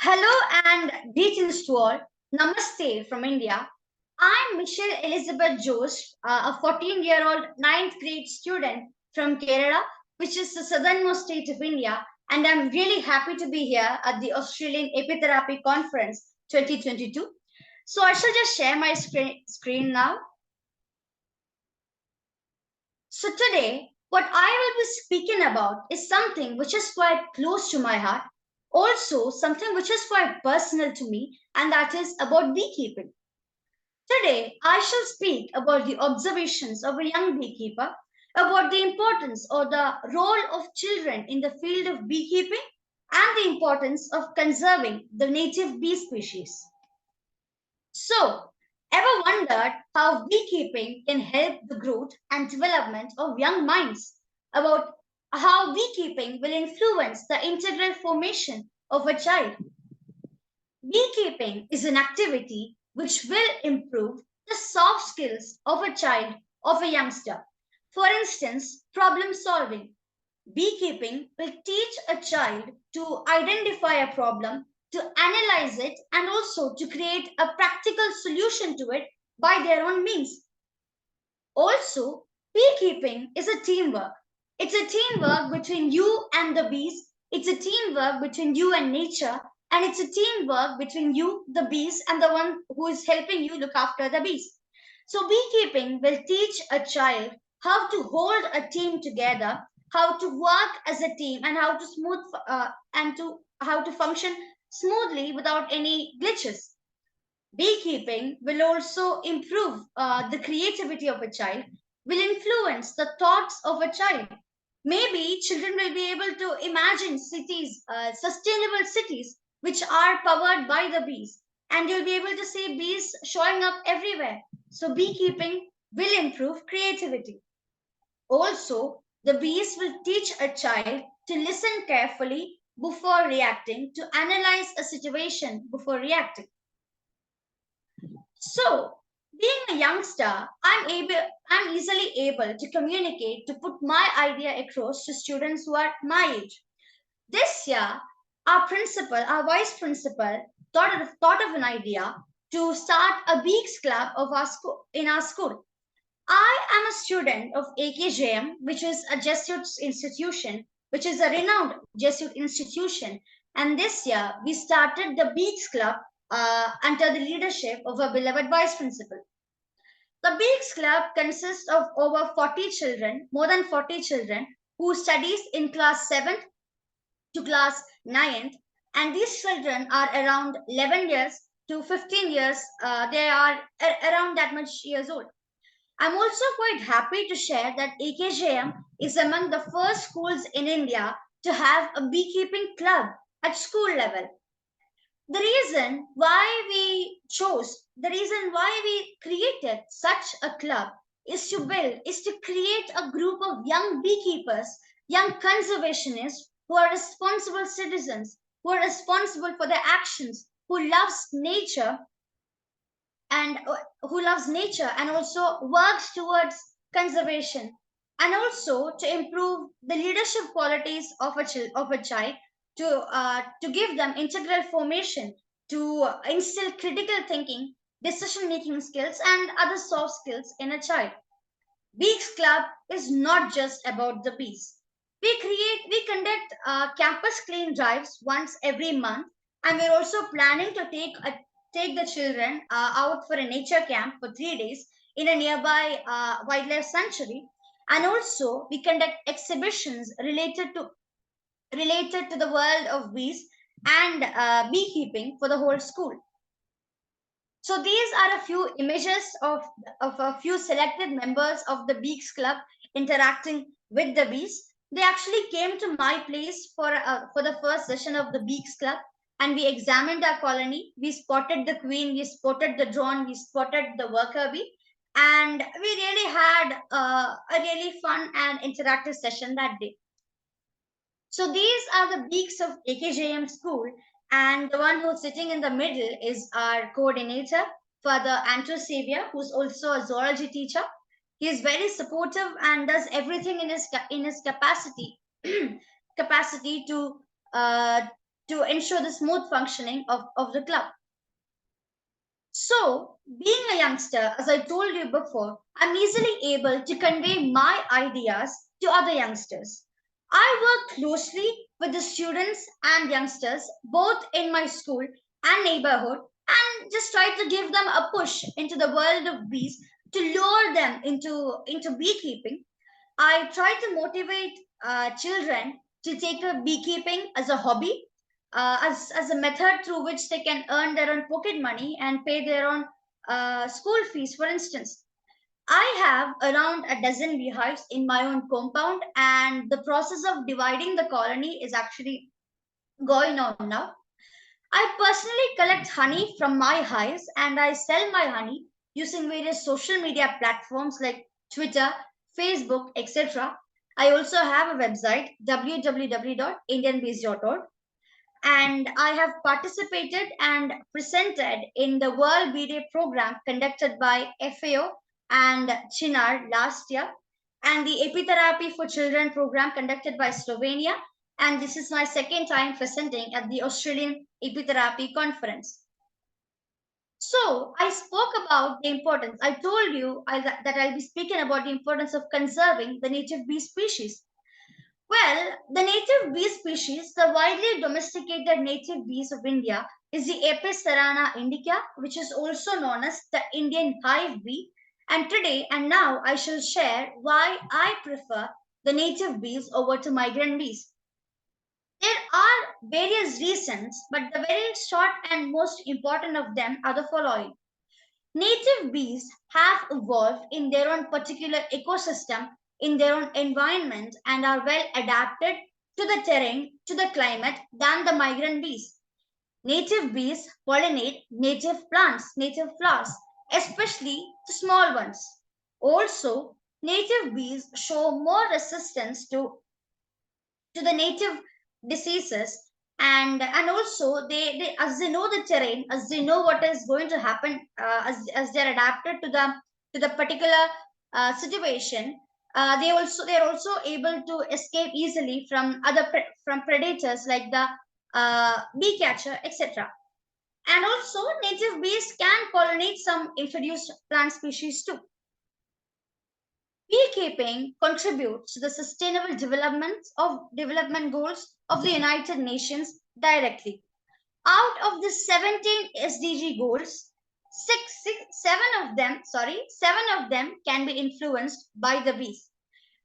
Hello and greetings to all. Namaste from India. I'm Michelle Elizabeth Jost, a 14-year-old ninth grade student from Kerala, which is the southernmost state of India, and I'm really happy to be here at the Australian Apitherapy Conference 2022. So I shall just share my screen now. So today, what I will be speaking about is something which is quite close to my heart, also something which is quite personal to me, and that is about beekeeping. Today, I shall speak about the observations of a young beekeeper, about the importance or the role of children in the field of beekeeping, and the importance of conserving the native bee species. So, ever wondered how beekeeping can help the growth and development of young minds? About how beekeeping will influence the integral formation of a child? Beekeeping is an activity which will improve the soft skills of a child, of a youngster. For instance, problem solving. Beekeeping will teach a child to identify a problem, to analyze it, and also to create a practical solution to it by their own means. Also, beekeeping is a teamwork. It's a teamwork between you and the bees. It's a teamwork between you and nature. And it's a teamwork between you, the bees, and the one who is helping you look after the bees. So, beekeeping will teach a child how to hold a team together, how to work as a team, and how to how to function smoothly without any glitches. Beekeeping will also improve the creativity of a child, will influence the thoughts of a child. Maybe children will be able to imagine cities, sustainable cities, which are powered by the bees. And you'll be able to see bees showing up everywhere. So, beekeeping will improve creativity. Also, the bees will teach a child to listen carefully before reacting, to analyze a situation before reacting. So, being a youngster, I'm easily able to communicate, to put my idea across to students who are my age. This year, our vice principal, thought of an idea to start a Beaks Club of our school in our school. I am a student of AKJM, which is a Jesuit institution, which is a renowned Jesuit institution. And this year, we started the Beaks Club under the leadership of our beloved vice principal. The Beaks Club consists of over 40 children, more than 40 children, who studies in class 7th to class 9th. And these children are around 11 years to 15 years. They are around that much years old. I'm also quite happy to share that AKJM is among the first schools in India to have a beekeeping club at school level. The reason why we created such a club is to create a group of young beekeepers, young conservationists who are responsible citizens, who are responsible for their actions, and who loves nature and also works towards conservation and also to improve the leadership qualities of of a child to give them integral formation to instill critical thinking, decision making skills and other soft skills in a child. Beaks Club is not just about the bees. We conduct campus clean drives once every month, and we're also planning to take the children out for a nature camp for 3 days in a nearby wildlife sanctuary. And also, we conduct exhibitions related to the world of bees and beekeeping for the whole school. So these are a few images of a few selected members of the Beaks Club interacting with the bees. They actually came to my place for the first session of the Beaks Club, and we examined our colony. We spotted the queen, we spotted the drone, we spotted the worker bee, and we really had a really fun and interactive session that day. So these are the beaks of AKJM school, and the one who's sitting in the middle is our coordinator, Father Andrew Xavier, who's also a zoology teacher. He is very supportive and does everything in his capacity capacity to uh, to ensure the smooth functioning of the club. So, being a youngster, as I told you before, I'm easily able to convey my ideas to other youngsters. I work closely with the students and youngsters, both in my school and neighborhood, and just try to give them a push into the world of bees to lure them into beekeeping. I try to motivate children to take up beekeeping as a hobby, as a method through which they can earn their own pocket money and pay their own school fees, for instance. I have around a dozen beehives in my own compound, and the process of dividing the colony is actually going on now. I personally collect honey from my hives and I sell my honey using various social media platforms like Twitter, Facebook, etc. I also have a website www.indianbees.org, and I have participated and presented in the World Bee Day program conducted by FAO and Chinar last year, and the Apitherapy for Children program conducted by Slovenia. And this is my second time presenting at the Australian Apitherapy Conference. So I spoke about the importance. I told you that I'll be speaking about the importance of conserving the native bee species. Well, the native bee species, the widely domesticated native bees of India, is the Apis cerana indica, which is also known as the Indian hive bee. And today and now I shall share why I prefer the native bees over to migrant bees. There are various reasons, but the very short and most important of them are the following. Native bees have evolved in their own particular ecosystem, in their own environment, and are well adapted to the terrain, to the climate than the migrant bees. Native bees pollinate native plants, native flowers, especially the small ones. Also, native bees show more resistance to the native diseases, and also they as they know the terrain, as they know what is going to happen, as they're adapted to the particular situation, they are also able to escape easily from from predators like the bee catcher, etc. And also native bees can pollinate some introduced plant species too. Beekeeping contributes to the sustainable development goals of the United Nations directly. Out of the 17 SDG goals, 7 of them can be influenced by the bees.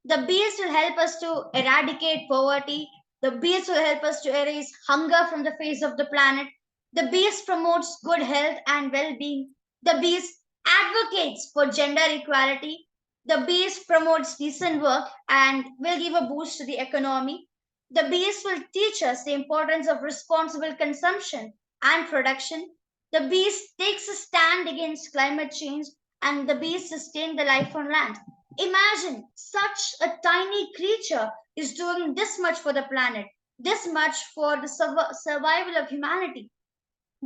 The bees will help us to eradicate poverty. The bees will help us to erase hunger from the face of the planet. The bees promotes good health and well-being. The bees advocates for gender equality. The bees promotes decent work and will give a boost to the economy. The bees will teach us the importance of responsible consumption and production. The bees takes a stand against climate change, and the bees sustain the life on land. Imagine such a tiny creature is doing this much for the planet, this much for the survival of humanity.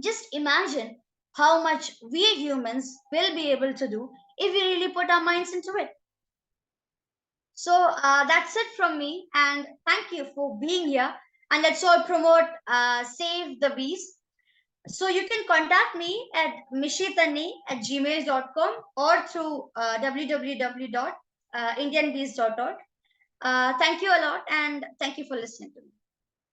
Just imagine how much we humans will be able to do if we really put our minds into it. So that's it from me, and thank you for being here. And let's all promote Save the Bees. So you can contact me at mishitani@gmail.com or through www.indianbees.org. Thank you a lot, and thank you for listening to me.